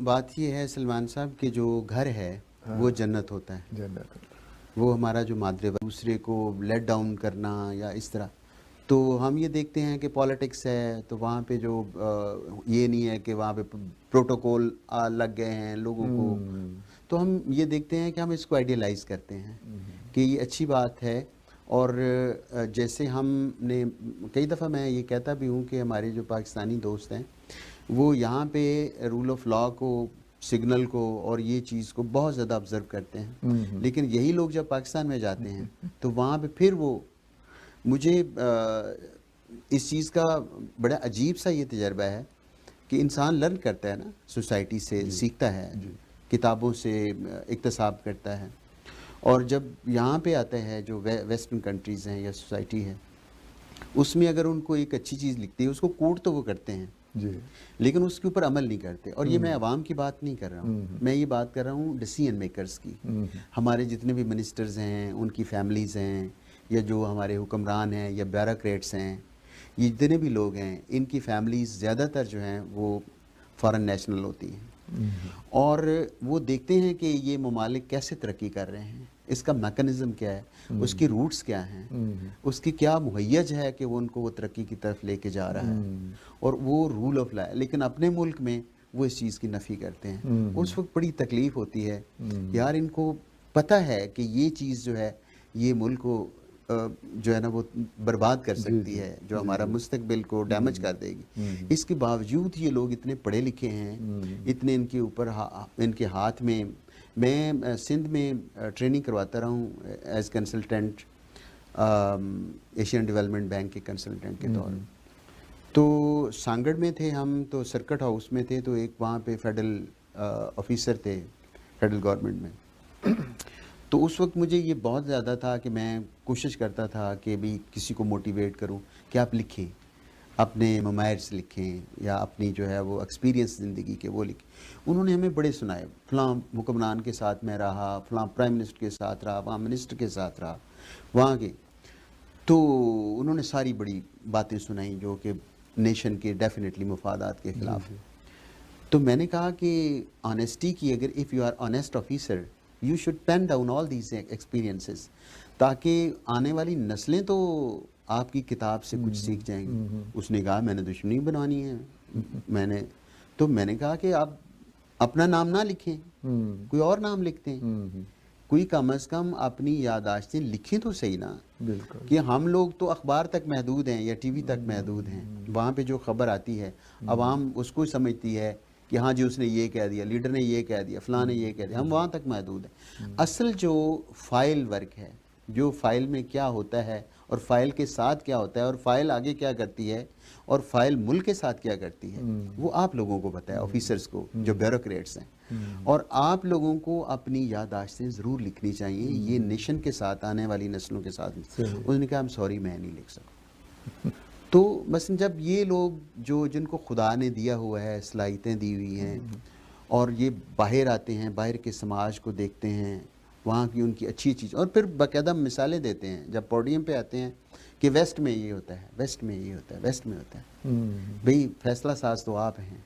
बात ये है सलमान साहब कि जो घर है हाँ। वो जन्नत होता है। जन्नत। वो हमारा जो मादरे दूसरे को लेट डाउन करना या इस तरह, तो हम ये देखते हैं कि पॉलिटिक्स है तो वहाँ पे जो ये नहीं है कि वहाँ पे प्रोटोकॉल लग गए हैं लोगों को, तो हम ये देखते हैं कि हम इसको आइडियलाइज़ करते हैं कि ये अच्छी बात है। और जैसे हमने कई दफ़ा मैं ये कहता भी हूँ कि हमारे जो पाकिस्तानी दोस्त हैं वो यहाँ पे रूल ऑफ लॉ को, सिग्नल को और ये चीज़ को बहुत ज़्यादा ऑब्ज़र्व करते हैं, लेकिन यही लोग जब पाकिस्तान में जाते हैं तो वहाँ पे फिर वो मुझे इस चीज़ का बड़ा अजीब सा ये तजर्बा है कि इंसान लर्न करता है ना, सोसाइटी से सीखता है, किताबों से इक्तसाब करता है, और जब यहाँ पे आता है जो वेस्टर्न कंट्रीज़ हैं या सोसाइटी है उसमें अगर उनको एक अच्छी चीज़ लिखती है उसको कोट तो वो करते हैं जी, लेकिन उसके ऊपर अमल नहीं करते। और ये मैं अवाम की बात नहीं कर रहा हूँ, मैं ये बात कर रहा हूँ डिसीजन मेकर्स की। हमारे जितने भी मिनिस्टर्स हैं, उनकी फैमिलीज़ हैं, या जो हमारे हुक्मरान हैं या ब्यूरोक्रेट्स हैं, ये जितने भी लोग हैं, इनकी फैमिलीज़ ज़्यादातर जो हैं वो फॉरेन नेशनल होती हैं, और वो देखते हैं कि ये ममालिक कैसे तरक्की कर रहे हैं, इसका मैकेनिज़्म क्या है, उसकी रूट्स क्या हैं, उसकी क्या मुहैयज है कि वो उनको वो तरक्की की तरफ लेके जा रहा है, और वो रूल ऑफ लॉ है। लेकिन अपने मुल्क में वो इस चीज़ की नफ़ी करते हैं। उस वक्त बड़ी तकलीफ़ होती है, यार इनको पता है कि ये चीज़ जो है ये मुल्क को जो है ना वो बर्बाद कर सकती है, जो हमारा मुस्तकबिल को डैमेज कर देगी। इसके बावजूद ये लोग इतने पढ़े लिखे हैं, इतने इनके ऊपर इनके हाथ में। मैं सिंध में ट्रेनिंग करवाता रहा हूँ as consultant, Asian development bank के कंसल्टेंट के तौर पर। तो सांगड़ में थे हम, तो सर्किट हाउस में थे, तो एक वहाँ पे फेडरल ऑफिसर थे फेडरल गवर्नमेंट में। तो उस वक्त मुझे ये बहुत ज़्यादा था कि मैं कोशिश करता था कि भी किसी को मोटिवेट करूं कि आप लिखें, अपने ममायर्स लिखें या अपनी जो है वो एक्सपीरियंस ज़िंदगी के वो लिखें। उन्होंने हमें बड़े सुनाए, फ़लाँ हुक्मरान के साथ मैं रहा, फ़लाँ प्राइम मिनिस्टर के साथ रहा, वहाँ मिनिस्टर के साथ रहा, वहाँ के। तो उन्होंने सारी बड़ी बातें सुनाई जो कि नेशन के डेफिनेटली मुफादात के ख़िलाफ़ है। तो मैंने कहा कि ऑनेस्टी की, अगर if you are honest officer you should pen down all these experiences, ताकि आने वाली नस्लें तो आपकी किताब से कुछ सीख जाएंगी। उसने कहा मैंने दुश्मनी बनवानी है, मैंने कहा कि आप अपना नाम ना लिखें, कोई और नाम लिखते हैं, कोई कम से कम अपनी यादाश्तें लिखें तो सही ना। बिल्कुल। कि हम लोग तो अखबार तक महदूद हैं या टीवी तक महदूद हैं, वहाँ पे जो खबर आती है अवाम उसको समझती है कि हाँ जी उसने ये कह दिया, लीडर ने ये कह दिया, फलां ने ये कह दिया, हम वहाँ तक महदूद हैं। असल जो फाइल वर्क है, जो फाइल में क्या होता है और फाइल के साथ क्या होता है और फाइल आगे क्या करती है और फाइल मुल्क के साथ क्या करती है, वो आप लोगों को पता है, ऑफिसर्स को जो ब्यूरोक्रेट्स हैं। और आप लोगों को अपनी याददाश्तें ज़रूर लिखनी चाहिए, ये नेशन के साथ, आने वाली नस्लों के साथ। उसने कहा I'm sorry मैं नहीं लिख सकता। तो बस जब ये लोग जो जिनको खुदा ने दिया हुआ है, सलाहियतें दी हुई हैं, और ये बाहर आते हैं, बाहर के समाज को देखते हैं, वहाँ की उनकी अच्छी चीज़, और फिर बाकायदा मिसालें देते हैं जब पोडियम पे आते हैं कि वेस्ट में ये होता है, वेस्ट में ये होता है, वेस्ट में होता है। भाई फैसला साज तो आप हैं,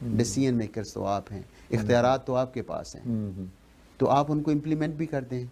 डिसीजन मेकर्स तो आप हैं, इख्तियारात तो आपके पास हैं, तो आप उनको इम्प्लीमेंट भी कर दें।